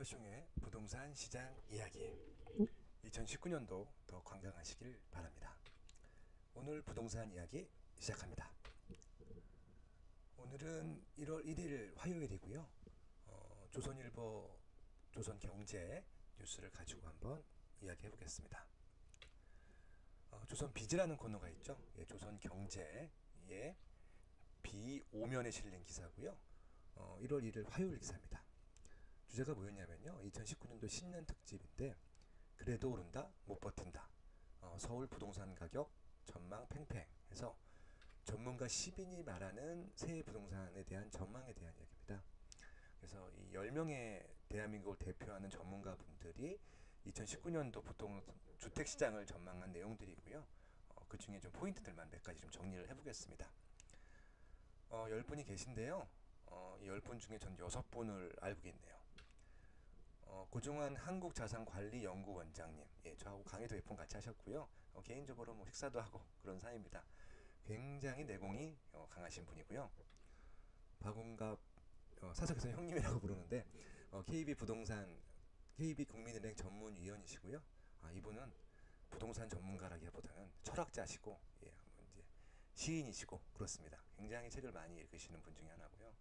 파숑의 부동산 시장 이야기 2019년도 더 건강하시길 바랍니다. 오늘 부동산 이야기 시작합니다. 오늘은 1월 1일 화요일이고요. 조선일보, 조선경제 뉴스를 가지고 한번 이야기해 보겠습니다. 조선비즈라는 코너가 있죠. 예, 조선경제의 비오면에 실린 기사고요. 1월 1일 화요일 기사입니다. 주제가 뭐였냐면요, 2019년도 신년 특집인데 그래도 오른다 못 버틴다, 서울 부동산 가격 전망 팽팽 해서 전문가 10인이 말하는 새해 부동산에 대한 전망에 대한 이야기입니다. 그래서 이 10명의 대한민국을 대표하는 전문가 분들이 2019년도 보통 주택시장을 전망한 내용들이고요. 그 중에 좀 포인트들만 몇 가지 좀 정리를 해보겠습니다. 10분이 계신데요. 이 10분 중에 전 6분을 알고 있네요. 고종환 한국자산관리연구원장님, 예, 저하고 강의도 몇 번 같이 하셨고요. 개인적으로 뭐 식사도 하고 그런 사이입니다. 굉장히 내공이 강하신 분이고요. 박운갑, 사석에서 형님이라고 부르는데 KB부동산, KB국민은행 전문위원이시고요. 이분은 부동산 전문가라기보다는 철학자시고, 예, 이제 시인이시고 그렇습니다. 굉장히 책을 많이 읽으시는 분 중에 하나고요.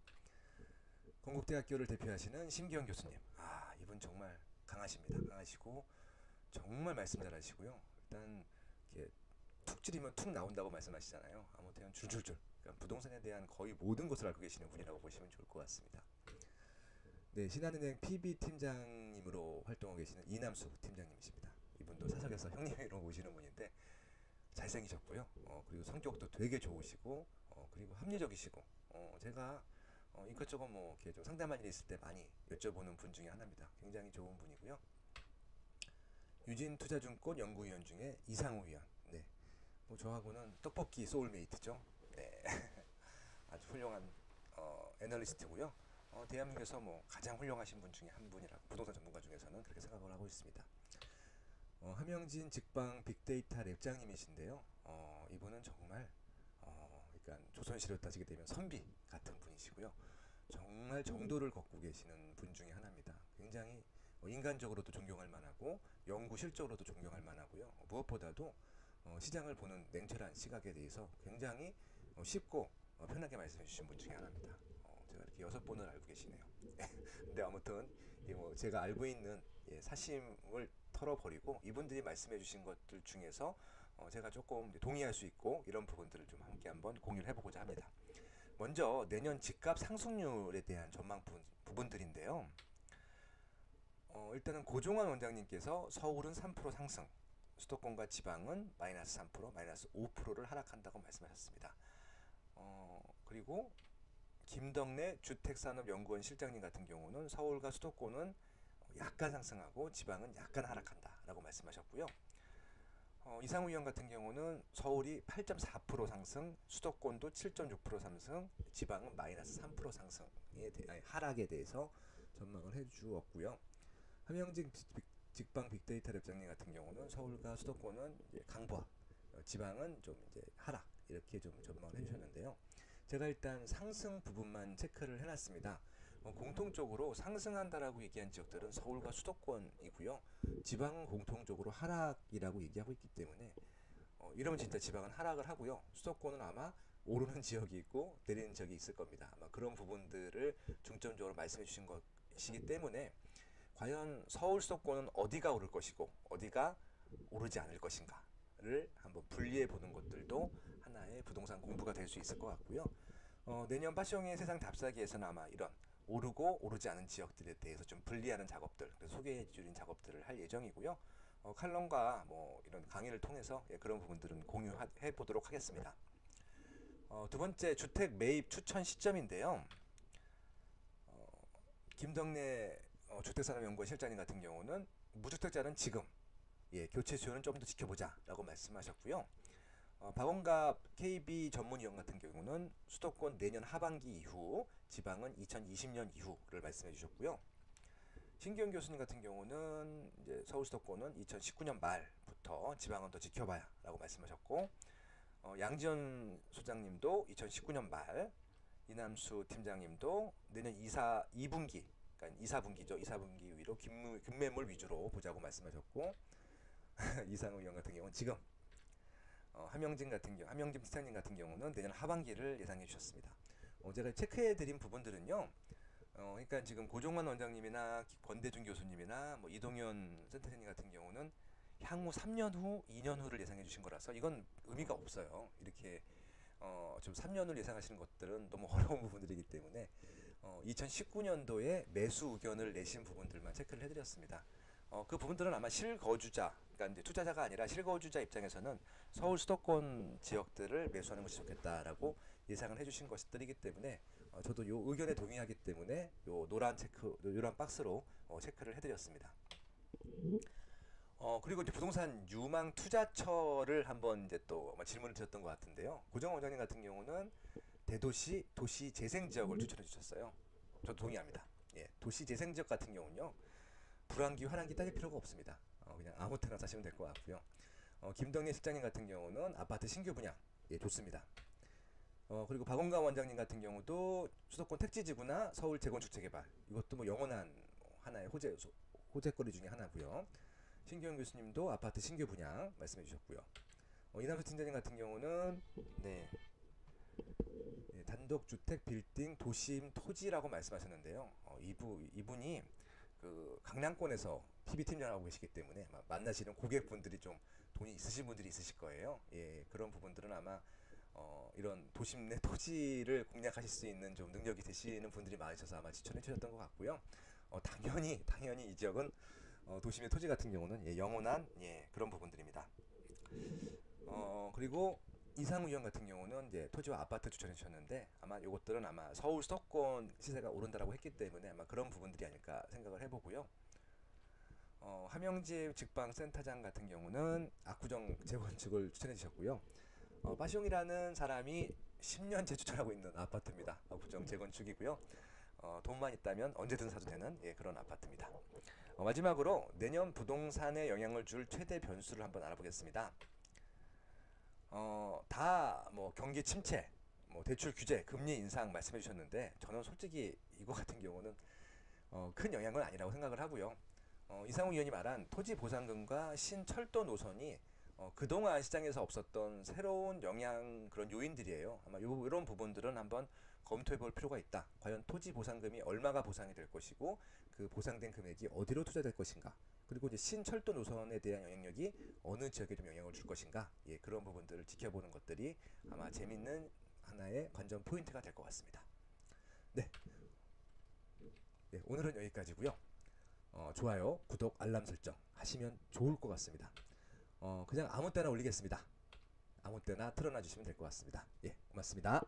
건국대학교를 대표하시는 심기영 교수님, 이분 정말 강하십니다. 강하시고 정말 말씀 잘하시고요. 일단 이렇게 툭 찌르면 툭 나온다고 말씀하시잖아요. 아무튼 줄줄줄, 그러니까 부동산에 대한 거의 모든 것을 알고 계시는 분이라고 보시면 좋을 것 같습니다. 네, 신한은행 PB팀장님으로 활동하고 계시는 이남수 팀장님이십니다. 이분도 사석에서 형님으로 모시는 분인데 잘생기셨고요. 그리고 성격도 되게 좋으시고, 그리고 합리적이시고, 제가 이것저것 뭐 이렇게 좀 상담할 일이 있을 때 많이 여쭤보는 분 중에 하나입니다. 굉장히 좋은 분이고요. 유진투자증권 연구위원 중에 이상우 위원. 네, 뭐 저하고는 떡볶이 소울메이트죠. 네, 아주 훌륭한 애널리스트고요. 대한민국에서 뭐 가장 훌륭하신 분 중에 한 분이라고, 부동산 전문가 중에서는 그렇게 생각을 하고 있습니다. 함영진 직방 빅데이터 랩장님이신데요. 이분은 정말 그러니까 조선시대로 따지게 되면 선비 같은 분이시고요. 정말 정도를 걷고 계시는 분 중에 하나입니다. 굉장히 인간적으로도 존경할 만하고 연구실적으로도 존경할 만하고요. 무엇보다도 시장을 보는 냉철한 시각에 대해서 굉장히 쉽고 편하게 말씀해 주신 분 중에 하나입니다. 제가 이렇게 6분을 알고 계시네요. 근데 아무튼 뭐 제가 알고 있는 사심을 털어버리고 이분들이 말씀해 주신 것들 중에서 제가 조금 동의할 수 있고 이런 부분들을 좀 함께 한번 공유를 해보고자 합니다. 먼저 내년 집값 상승률에 대한 전망 부분들인데요. 일단은 고종환 원장님께서 서울은 3% 상승, 수도권과 지방은 마이너스 3%, 마이너스 5%를 하락한다고 말씀하셨습니다. 그리고 김덕래 주택산업연구원 실장님 같은 경우는 서울과 수도권은 약간 상승하고 지방은 약간 하락한다 라고 말씀하셨고요. 이상우 위원 같은 경우는 서울이 8.4% 상승, 수도권도 7.6% 상승, 지방은 마이너스 3% 상승에 하락에 대해서 전망을 해주었고요. 함영진 직방 빅데이터 랩장님 같은 경우는 서울과 수도권은 이제 강보합, 지방은 좀 이제 하락, 이렇게 좀 전망을 해주셨는데요. 제가 일단 상승 부분만 체크를 해놨습니다. 공통적으로 상승한다라고 얘기한 지역들은 서울과 수도권이고요. 지방은 공통적으로 하락이라고 얘기하고 있기 때문에 이러면 진짜 지방은 하락을 하고요. 수도권은 아마 오르는 지역이 있고 내리는 지역이 있을 겁니다. 아마 그런 부분들을 중점적으로 말씀해 주신 것이기 때문에 과연 서울 수도권은 어디가 오를 것이고 어디가 오르지 않을 것인가 를 한번 분리해 보는 것들도 하나의 부동산 공부가 될 수 있을 것 같고요. 내년 파숑의 세상 답사기에서는 아마 이런 오르고 오르지 않은 지역들에 대해서 좀 분리하는 작업들, 소개해 주는 작업들을 할 예정이고요. 칼럼과 뭐 이런 강의를 통해서 그런 부분들은 공유해 보도록 하겠습니다. 두 번째, 주택 매입 추천 시점인데요. 김덕래 주택산업연구원 실장님 같은 경우는 무주택자는 지금, 교체 수요는 좀 더 지켜보자 라고 말씀하셨고요. 박원갑 KB 전문위원 같은 경우는 수도권 내년 하반기 이후, 지방은 2020년 이후를 말씀해 주셨고요. 신기영 교수님 같은 경우는 이제 서울 수도권은 2019년 말부터, 지방은 더 지켜봐야 라고 말씀하셨고, 양지연 소장님도 2019년 말, 이남수 팀장님도 내년 2분기 그러니까 2, 4분기죠. 2, 4분기 위로 금매물 위주로 보자고 말씀하셨고 이상우 의원 같은 경우는 지금 함영진 팀장님 같은 경우는 내년 하반기를 예상해 주셨습니다. 제가 체크해 드린 부분들은요. 그러니까 지금 고종환 원장님이나 권대중 교수님이나 뭐 이동현 센터장님 같은 경우는 향후 3년 후, 2년 후를 예상해 주신 거라서 이건 의미가 없어요. 이렇게 좀 3년 후를 예상하시는 것들은 너무 어려운 부분들이기 때문에 2019년도에 매수 의견을 내신 부분들만 체크를 해드렸습니다. 그 부분들은 아마 실거주자, 그러니까 이제 투자자가 아니라 실거주자 입장에서는 서울 수도권 지역들을 매수하는 것이 좋겠다라고 예상을 해주신 것들이기 때문에 저도 요 의견에 동의하기 때문에 요 노란 박스로 체크를 해드렸습니다. 그리고 이제 부동산 유망 투자처를 한번 이제 또 질문을 드렸던 것 같은데요. 고정 원장님 같은 경우는 대도시 도시 재생 지역을 추천해 주셨어요. 저도 동의합니다. 예, 도시 재생 지역 같은 경우는요. 불황기 환황기 따질 필요가 없습니다. 그냥 아무 때나 사시면 될 것 같고요. 김덕래 실장님 같은 경우는 아파트 신규 분양 예, 좋습니다. 그리고 박원감 원장님 같은 경우도 수도권 택지지구나 서울 재건축 재개발 이것도 뭐 영원한 하나의 호재거리 중에 하나고요. 신기현 교수님도 아파트 신규 분양 말씀해 주셨고요. 이남수 팀장님 같은 경우는 네, 단독주택 빌딩 도심 토지라고 말씀하셨는데요. 이분이 그 강남권에서 PB팀장을 하고 계시기 때문에 만나시는 고객분들이 좀 돈이 있으신 분들이 있으실 거예요. 예, 그런 부분들은 아마 이런 도심 내 토지를 공략하실 수 있는 좀 능력이 되시는 분들이 많으셔서 아마 추천해 주셨던 것 같고요. 당연히 이 지역은 도심의 토지 같은 경우는 예, 영원한 예, 그런 부분들입니다. 그리고 이상우 의원 같은 경우는 이제 토지와 아파트 추천해 주셨는데 아마 이것들은 아마 서울 수도권 시세가 오른다라고 했기 때문에 아마 그런 부분들이 아닐까 생각을 해보고요. 함영지 직방센터장 같은 경우는 압구정 재건축을 추천해 주셨고요. 빠숑이라는 사람이 10년째 추천하고 있는 아파트입니다. 압구정 재건축이고요. 돈만 있다면 언제든 사도 되는 예, 그런 아파트입니다. 마지막으로 내년 부동산에 영향을 줄 최대 변수를 한번 알아보겠습니다. 다 뭐 경기 침체, 뭐 대출 규제, 금리 인상 말씀해 주셨는데 저는 솔직히 이거 같은 경우는 큰 영향은 아니라고 생각을 하고요. 이상우 의원이 말한 토지 보상금과 신철도 노선이 그동안 시장에서 없었던 새로운 그런 요인들이에요. 아마 이런 부분들은 한번 검토해 볼 필요가 있다. 과연 토지 보상금이 얼마가 보상이 될 것이고 그 보상된 금액이 어디로 투자될 것인가. 그리고 이제 신철도 노선에 대한 영향력이 어느 지역에 좀 영향을 줄 것인가. 예, 그런 부분들을 지켜보는 것들이 아마 재밌는 하나의 관전 포인트가 될 것 같습니다. 네. 네, 오늘은 여기까지고요. 좋아요, 구독, 알람 설정 하시면 좋을 것 같습니다. 그냥 아무 때나 올리겠습니다. 아무 때나 틀어놔 주시면 될 것 같습니다. 예, 고맙습니다.